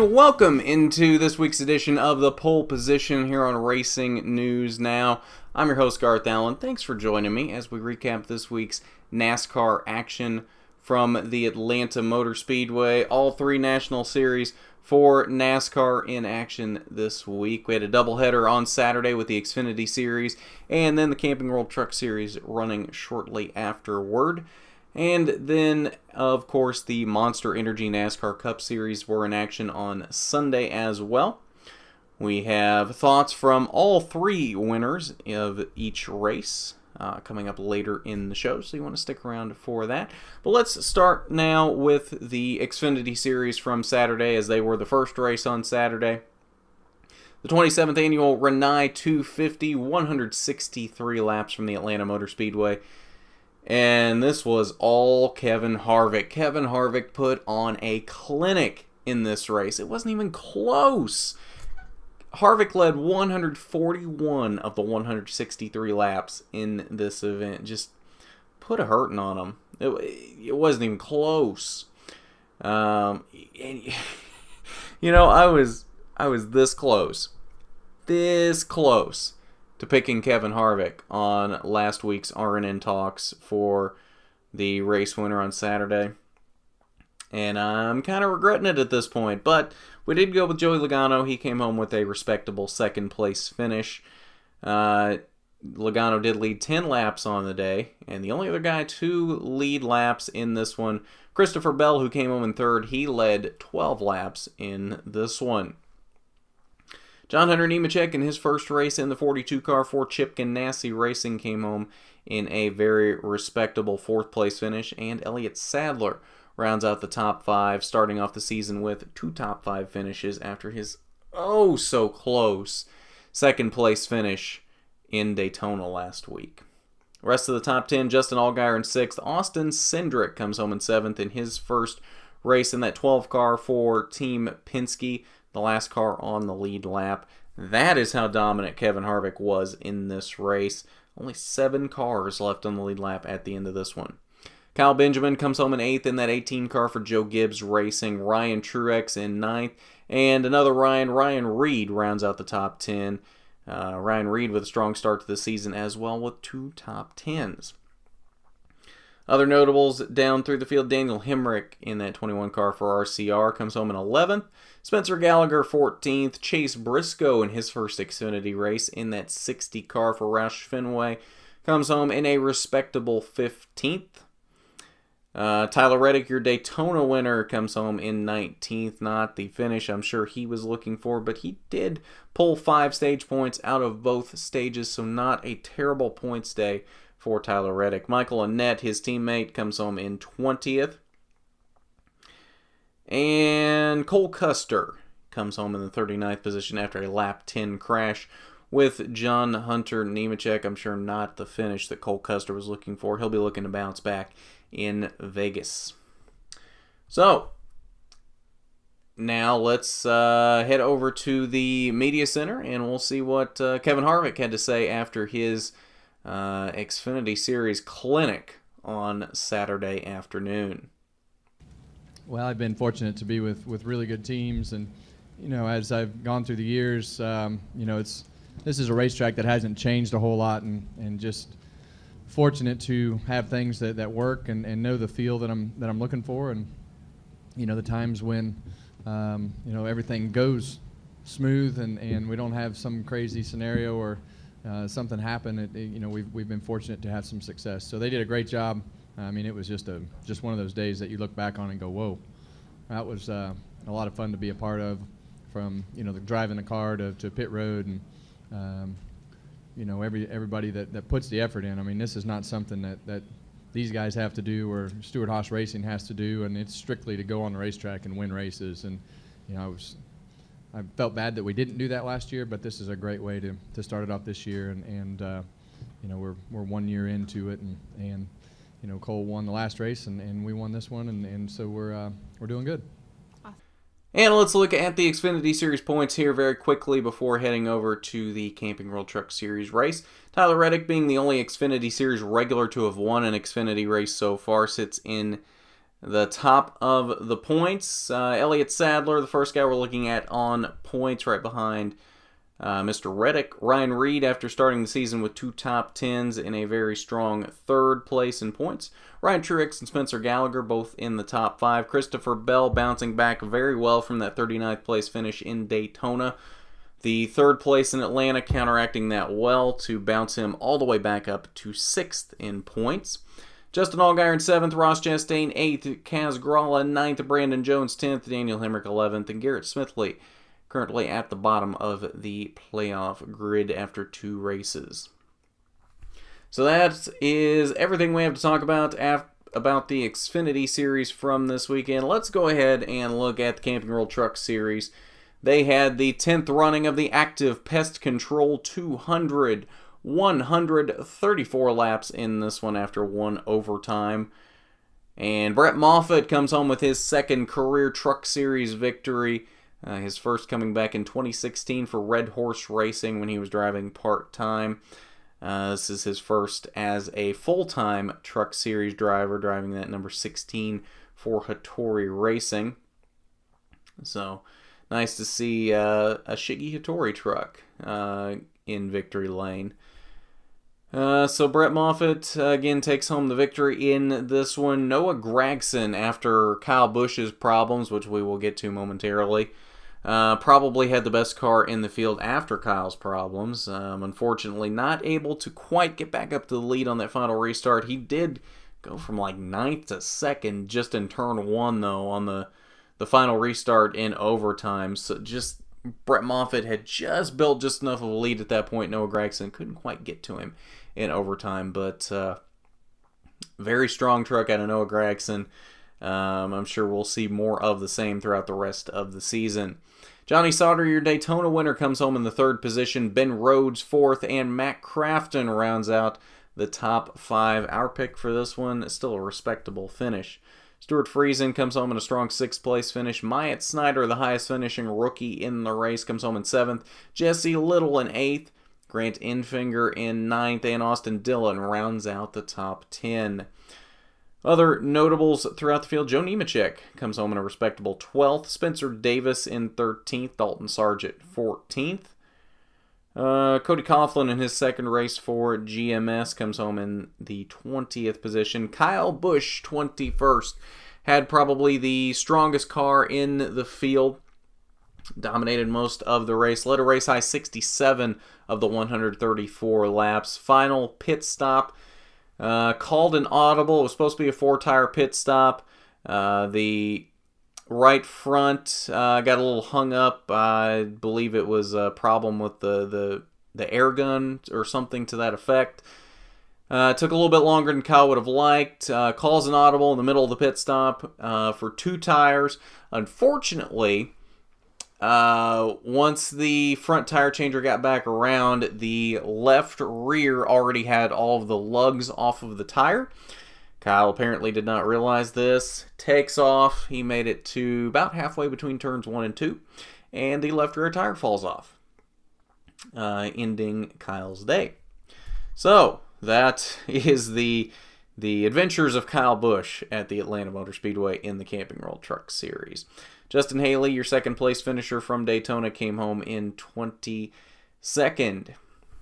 and welcome into this week's edition of the Pole Position here on Racing News Now. I'm your host, Garth Allen. Thanks for joining me as we recap this week's NASCAR action from the Atlanta Motor Speedway. All three National Series for NASCAR in action this week. We had a doubleheader on Saturday with the Xfinity Series, and then the Camping World Truck Series running shortly afterward. And then, of course, the Monster Energy NASCAR Cup Series were in action on Sunday as well. We have thoughts from all three winners of each race coming up later in the show, so you want to stick around for that. But let's start now with the Xfinity Series from Saturday, as they were the first race on Saturday. The 27th annual Renai 250, 163 laps from the Atlanta Motor Speedway. And this was all Kevin Harvick. Kevin Harvick put on a clinic in this race. It wasn't even close. Harvick led 141 of the 163 laps in this event. Just put a hurting on him. It wasn't even close. And, you know, I was this close to picking Kevin Harvick on last week's RNN Talks for the race winner on Saturday. And I'm kind of regretting it at this point. But we did go with Joey Logano. He came home with a respectable second place finish. Logano did lead 10 laps on the day. And the only other guy to lead laps in this one, Christopher Bell, who came home in third, he led 12 laps in this one. John Hunter Nemechek in his first race in the 42 car for Chip Ganassi Racing came home in a very respectable fourth place finish, and Elliott Sadler rounds out the top five, starting off the season with two top five finishes after his so close second place finish in Daytona last week. Rest of the top 10, Justin Allgaier in sixth. Austin Cindric comes home in seventh in his first race in that 12 car for Team Penske, the last car on the lead lap. That is how dominant Kevin Harvick was in this race. Only 7 cars left on the lead lap at the end of this one. Kyle Benjamin comes home in 8th in that 18 car for Joe Gibbs Racing. Ryan Truex in 9th. And another Ryan Reed rounds out the top 10. Ryan Reed with a strong start to the season as well with 2 top 10s. Other notables down through the field, Daniel Hemrick in that 21 car for RCR comes home in 11th. Spencer Gallagher 14th. Chase Briscoe in his first Xfinity race in that 60 car for Roush Fenway comes home in a respectable 15th. Tyler Reddick, your Daytona winner, comes home in 19th. Not the finish I'm sure he was looking for, but he did pull 5 stage points out of both stages, so not a terrible points day for Tyler Reddick. Michael Annett, his teammate, comes home in 20th. And Cole Custer comes home in the 39th position after a lap 10 crash with John Hunter Nemechek. I'm sure not the finish that Cole Custer was looking for. He'll be looking to bounce back in Vegas. So, now let's head over to the media center and we'll see what Kevin Harvick had to say after his Xfinity Series clinic on Saturday afternoon. Well, I've been fortunate to be with really good teams, and you know, as I've gone through the years, this is a racetrack that hasn't changed a whole lot, and just fortunate to have things that work and know the feel that I'm looking for, and you know, the times when everything goes smooth and we don't have some crazy scenario or something happen. We've been fortunate to have some success. So they did a great job. I mean, it was just one of those days that you look back on and go, whoa, that was a lot of fun to be a part of, from the driving the car to pit road, and everybody that puts the effort in. I mean, this is not something that these guys have to do or Stewart Haas Racing has to do, and it's strictly to go on the racetrack and win races. And I felt bad that we didn't do that last year, but this is a great way to start it off this year, and we're 1 year into it, and Cole won the last race, and we won this one, and so we're doing good. And let's look at the Xfinity Series points here very quickly before heading over to the Camping World Truck Series race. Tyler Reddick, being the only Xfinity Series regular to have won an Xfinity race so far, sits in the top of the points. Elliott Sadler, the first guy we're looking at on points, right behind Mr. Reddick. Ryan Reed, after starting the season with 2 top 10s, in a very strong 3rd place in points. Ryan Truex and Spencer Gallagher both in the top 5. Christopher Bell bouncing back very well from that 39th place finish in Daytona. The 3rd place in Atlanta counteracting that well to bounce him all the way back up to 6th in points. Justin Allgaier in 7th, Ross Chastain 8th, Kaz Grala 9th, Brandon Jones 10th, Daniel Hemrick 11th, and Garrett Smithley currently at the bottom of the playoff grid after 2 races. So that is everything we have to talk about the Xfinity Series from this weekend. Let's go ahead and look at the Camping World Truck Series. They had the 10th running of the Active Pest Control 200, 134 laps in this one after 1 overtime. And Brett Moffitt comes home with his 2nd career Truck Series victory. His first coming back in 2016 for Red Horse Racing when he was driving part-time. This is his first as a full-time Truck Series driver, driving that number 16 for Hattori Racing. So, nice to see a Shiggy Hattori truck in victory lane. So Brett Moffitt again takes home the victory in this one. Noah Gragson, after Kyle Busch's problems, which we will get to momentarily, probably had the best car in the field after Kyle's problems. Unfortunately, not able to quite get back up to the lead on that final restart. He did go from like 9th to 2nd just in turn 1, though, on the final restart in overtime. So just Brett Moffitt had just built just enough of a lead at that point. Noah Gragson couldn't quite get to him in overtime, but very strong truck out of Noah Gragson. I'm sure we'll see more of the same throughout the rest of the season. Johnny Sauter, your Daytona winner, comes home in the 3rd position. Ben Rhodes 4th, and Matt Crafton rounds out the top 5. Our pick for this one is still a respectable finish. Stuart Friesen comes home in a strong 6th place finish. Myatt Snyder, the highest finishing rookie in the race, comes home in 7th. Jesse Little in 8th. Grant Enfinger in 9th, and Austin Dillon rounds out the top 10. Other notables throughout the field: Joe Nemechek comes home in a respectable 12th. Spencer Davis in 13th. Dalton Sargent 14th. Cody Coughlin in his 2nd race for GMS comes home in the 20th position. Kyle Busch 21st. Had probably the strongest car in the field. Dominated most of the race. Led a race high 67 of the 134 laps. Final pit stop. Called an audible. It was supposed to be a 4-tire pit stop. The right front got a little hung up. I believe it was a problem with the air gun or something to that effect. Took a little bit longer than Kyle would have liked. Calls an audible in the middle of the pit stop for 2 tires. Unfortunately, once the front tire changer got back around, the left rear already had all of the lugs off of the tire. Kyle apparently did not realize this. Takes off. He made it to about halfway between turns 1 and 2, and the left rear tire falls off, ending Kyle's day. So that is the adventures of Kyle Busch at the Atlanta Motor Speedway in the Camping World Truck Series. Justin Haley, your 2nd place finisher from Daytona, came home in 22nd.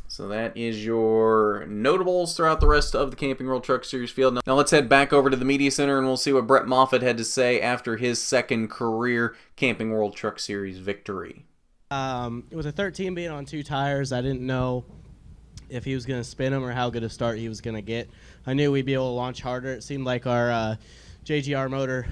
So that is your notables throughout the rest of the Camping World Truck Series field. Now let's head back over to the Media Center and we'll see what Brett Moffitt had to say after his 2nd career Camping World Truck Series victory. It was a 13 being on 2 tires. I didn't know if he was going to spin them or how good a start he was going to get. I knew we'd be able to launch harder. It seemed like our JGR motor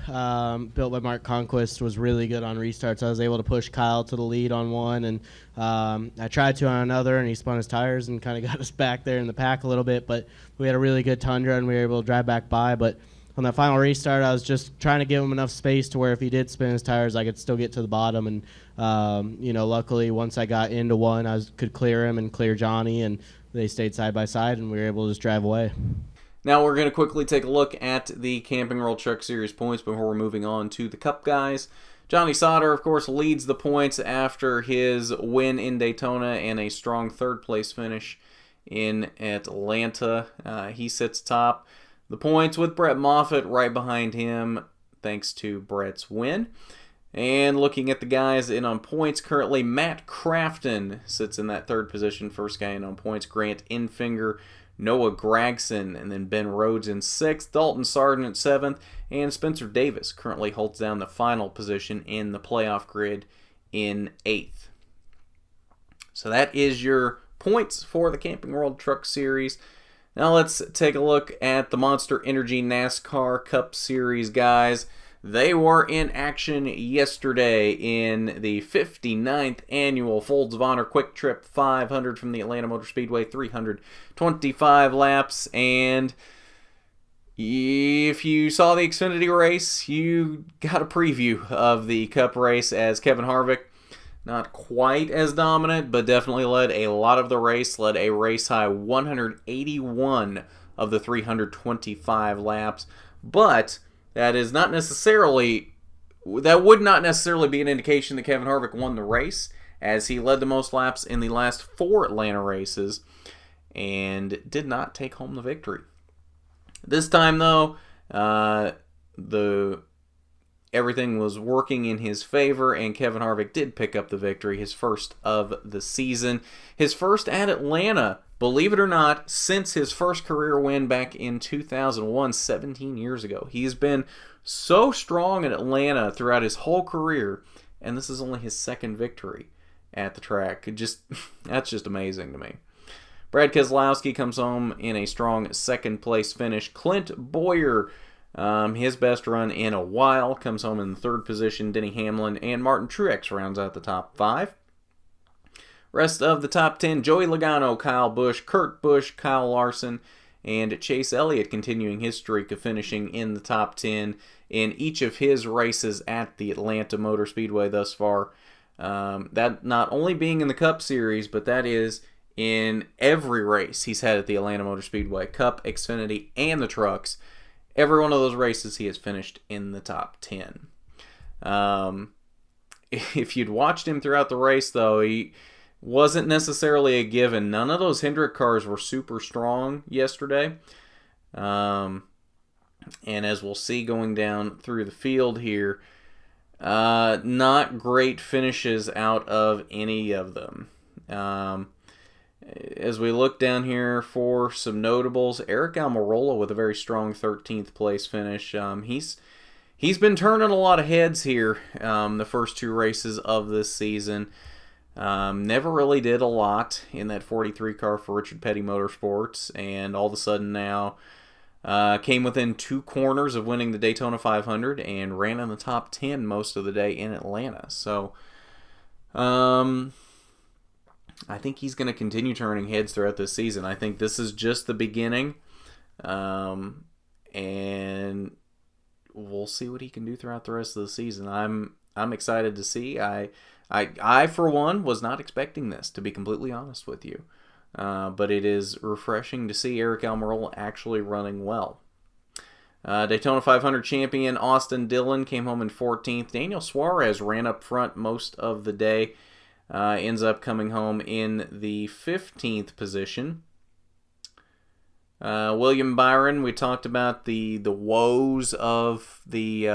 built by Mark Conquest was really good on restarts. I was able to push Kyle to the lead on one, and I tried to on another, and he spun his tires and kind of got us back there in the pack a little bit. But we had a really good Tundra, and we were able to drive back by. But on that final restart, I was just trying to give him enough space to where if he did spin his tires, I could still get to the bottom. And, luckily, once I got into one, could clear him and clear Johnny, and they stayed side by side, and we were able to just drive away. Now we're going to quickly take a look at the Camping World Truck Series points before we're moving on to the Cup guys. Johnny Sauter, of course, leads the points after his win in Daytona and a strong 3rd place finish in Atlanta. He sits top. The points with Brett Moffitt right behind him, thanks to Brett's win. And looking at the guys in on points currently, Matt Crafton sits in that third position, first guy in on points. Grant Infinger, Noah Gragson, and then Ben Rhodes in sixth. Dalton Sargent seventh, and Spencer Davis currently holds down the final position in the playoff grid in eighth. So that is your points for the Camping World Truck Series. Now let's take a look at the Monster Energy NASCAR Cup Series guys. They were in action yesterday in the 59th Annual Folds of Honor Quick Trip 500 from the Atlanta Motor Speedway, 325 laps. And if you saw the Xfinity race, you got a preview of the Cup race as Kevin Harvick, not quite as dominant, but definitely led a lot of the race, led a race-high 181 of the 325 laps. But that would not necessarily be an indication that Kevin Harvick won the race, as he led the most laps in the last 4 Atlanta races and did not take home the victory. This time, though, everything was working in his favor, and Kevin Harvick did pick up the victory, his first of the season. His first at Atlanta, believe it or not, since his first career win back in 2001, 17 years ago. He's been so strong in Atlanta throughout his whole career, and this is only his second victory at the track. That's just amazing to me. Brad Keselowski comes home in a strong second-place finish. Clint Boyer, his best run in a while, comes home in the third position. Denny Hamlin and Martin Truex rounds out the top 5. Rest of the top 10, Joey Logano, Kyle Busch, Kurt Busch, Kyle Larson, and Chase Elliott continuing his streak of finishing in the top 10 in each of his races at the Atlanta Motor Speedway thus far. That not only being in the Cup Series, but that is in every race he's had at the Atlanta Motor Speedway, Cup, Xfinity, and the trucks. Every one of those races he has finished in the top 10. If you'd watched him throughout the race, though, he wasn't necessarily a given. None of those Hendrick cars were super strong yesterday. And as we'll see going down through the field here, not great finishes out of any of them. As we look down here for some notables, Eric Almirola with a very strong 13th place finish. He's been turning a lot of heads here the first 2 races of this season. Never really did a lot in that 43 car for Richard Petty Motorsports, and all of a sudden now came within 2 corners of winning the Daytona 500 and ran in the top 10 most of the day in Atlanta. So I think he's going to continue turning heads throughout this season. I think this is just the beginning, and we'll see what he can do throughout the rest of the season. I'm excited to see. I for one was not expecting this, to be completely honest with you, but it is refreshing to see Eric Almirola actually running well. Daytona 500 champion Austin Dillon came home in 14th. Daniel Suarez ran up front most of the day. Ends up coming home in the 15th position. William Byron, we talked about the woes of the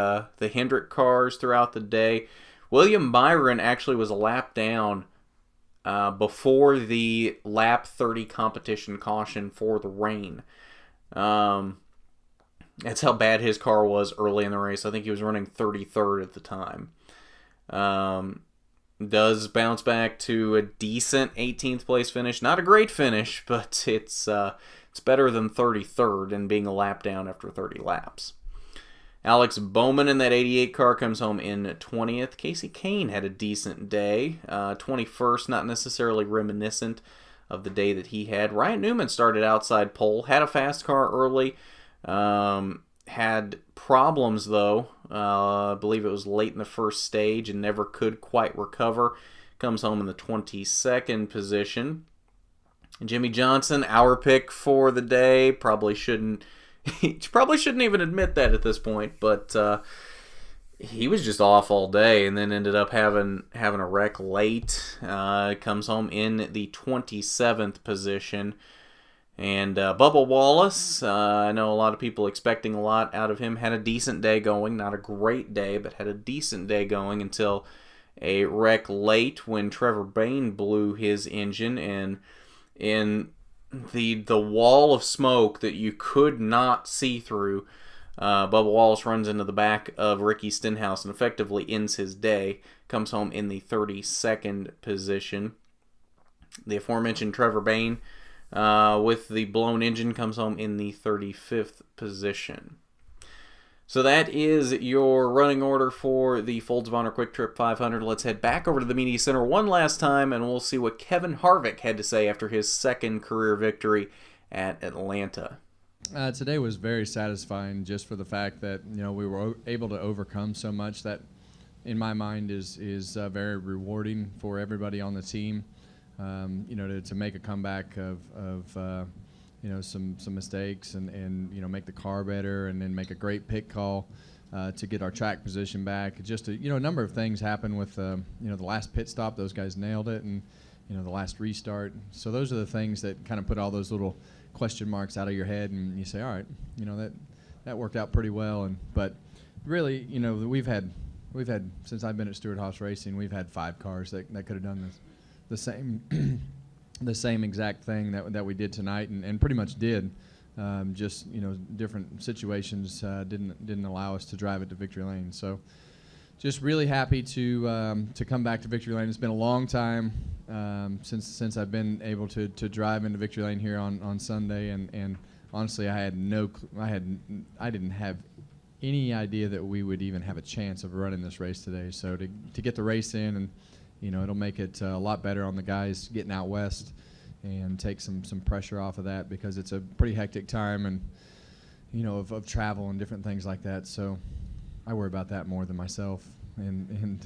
Hendrick cars throughout the day. William Byron actually was a lap down before the lap 30 competition caution for the rain. That's how bad his car was early in the race. I think he was running 33rd at the time. Does bounce back to a decent 18th place finish. Not a great finish, but it's better than 33rd and being a lap down after 30 laps. Alex Bowman in that 88 car comes home in 20th. Casey Kane had a decent day. 21st, not necessarily reminiscent of the day that he had. Ryan Newman started outside pole, had a fast car early. Had problems, though. I believe it was late in the first stage and never could quite recover. Comes home in the 22nd position. Jimmy Johnson, our pick for the day. Probably shouldn't even admit that at this point, but he was just off all day and then ended up having a wreck late. Comes home in the 27th position. And Bubba Wallace, I know a lot of people expecting a lot out of him, had a decent day going. Not a great day, but had a decent day going until a wreck late when Trevor Bayne blew his engine. And in the wall of smoke that you could not see through, Bubba Wallace runs into the back of Ricky Stenhouse and effectively ends his day. Comes home in the 32nd position. The aforementioned Trevor Bayne, with the blown engine, comes home in the 35th position. So that is your running order for the Folds of Honor Quick Trip 500. Let's head back over to the Media Center one last time, and we'll see what Kevin Harvick had to say after his second career victory at Atlanta. Today was very satisfying, just for the fact that we were able to overcome so much. That, in my mind, is very rewarding for everybody on the team. To make a comeback of some mistakes and make the car better, and then make a great pit call to get our track position back. Just a number of things happened with the last pit stop. Those guys nailed it, and the last restart. So those are the things that kind of put all those little question marks out of your head, and you say, all right, that worked out pretty well. But really, we've had since I've been at Stewart-Haas Racing, we've had 5 cars that could have done the same exact thing that we did tonight, and pretty much did. Just different situations didn't allow us to drive it to victory lane. So just really happy to come back to victory lane. It's been a long time since I've been able to drive into victory lane here on Sunday, and honestly, I didn't have any idea that we would even have a chance of running this race today. So to get the race in, and it'll make it a lot better on the guys getting out west, and take some pressure off of that, because it's a pretty hectic time, and of travel and different things like that. So I worry about that more than myself, and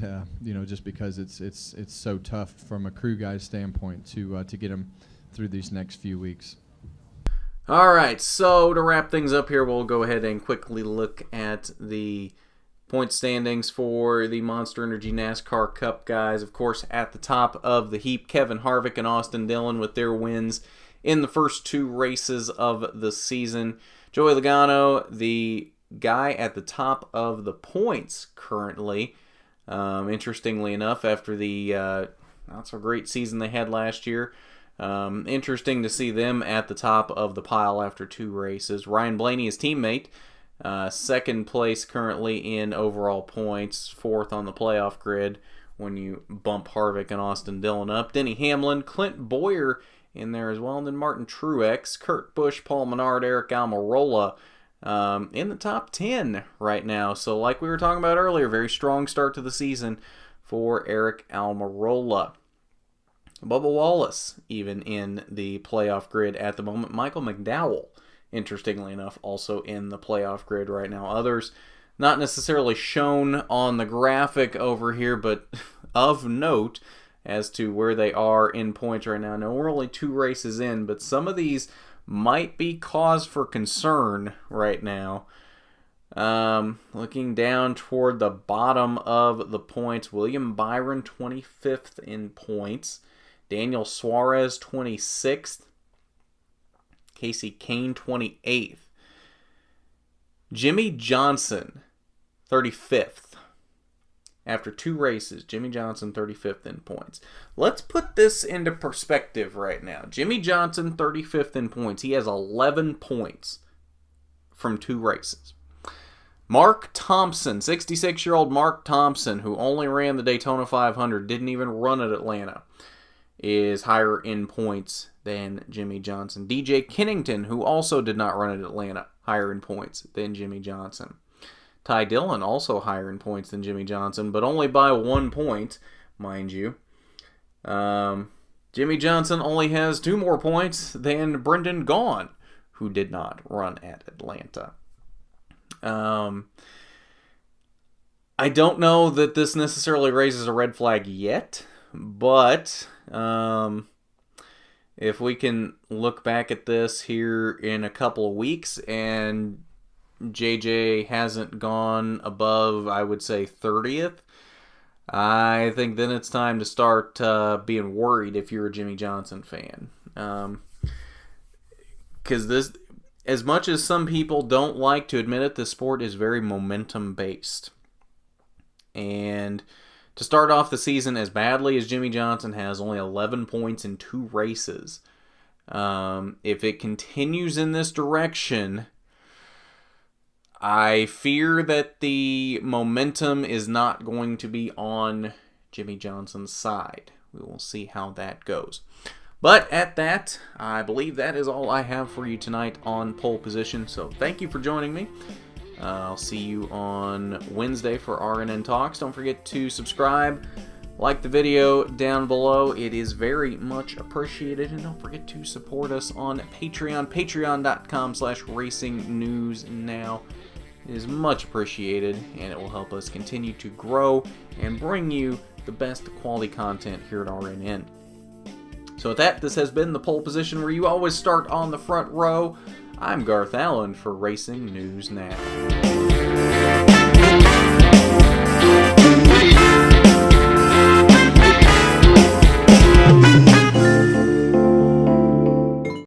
just because it's so tough from a crew guy's standpoint to get them through these next few weeks. All right, so to wrap things up here, we'll go ahead and quickly look at the point standings for the Monster Energy NASCAR Cup guys. Of course, at the top of the heap, Kevin Harvick and Austin Dillon with their wins in the first 2 races of the season. Joey Logano, the guy at the top of the points currently. Interestingly enough, after the not so great season they had last year. Interesting to see them at the top of the pile after 2 races. Ryan Blaney, his teammate, second place currently in overall points, 4th on the playoff grid when you bump Harvick and Austin Dillon up. Denny Hamlin, Clint Boyer in there as well, and then Martin Truex, Kurt Busch, Paul Menard, Eric Almirola in the top 10 right now. So like we were talking about earlier, very strong start to the season for Eric Almirola. Bubba Wallace even in the playoff grid at the moment. Michael McDowell, interestingly enough, also in the playoff grid right now. Others not necessarily shown on the graphic over here, but of note as to where they are in points right now. Now, we're only 2 races in, but some of these might be cause for concern right now. Looking down toward the bottom of the points, William Byron, 25th in points. Daniel Suarez, 26th. Casey Kane, 28th. Jimmy Johnson, 35th. After 2 races, Jimmy Johnson, 35th in points. Let's put this into perspective right now. Jimmy Johnson, 35th in points. He has 11 points from 2 races. Mark Thompson, 66-year-old Mark Thompson, who only ran the Daytona 500, didn't even run at Atlanta, is higher in points than Jimmy Johnson. DJ Kennington, who also did not run at Atlanta, higher in points than Jimmy Johnson. Ty Dillon, also higher in points than Jimmy Johnson, but only by 1 point, mind you. Jimmy Johnson only has 2 more points than Brendan Gaughan, who did not run at Atlanta. I don't know that this necessarily raises a red flag yet, but if we can look back at this here in a couple of weeks and JJ hasn't gone above, I would say, 30th, I think then it's time to start being worried if you're a Jimmy Johnson fan. because this, as much as some people don't like to admit it, this sport is very momentum based. And to start off the season as badly as Jimmy Johnson has, only 11 points in 2 races. If it continues in this direction, I fear that the momentum is not going to be on Jimmy Johnson's side. We will see how that goes. But at that, I believe that is all I have for you tonight on Pole Position. So thank you for joining me. I'll see you on Wednesday for RNN Talks. Don't forget to subscribe, like the video down below. It is very much appreciated. And don't forget to support us on Patreon, patreon.com/racingnewsnow. It is much appreciated, and it will help us continue to grow and bring you the best quality content here at RNN. So with that, this has been the Pole Position, where you always start on the front row. I'm Garth Allen for Racing News Now.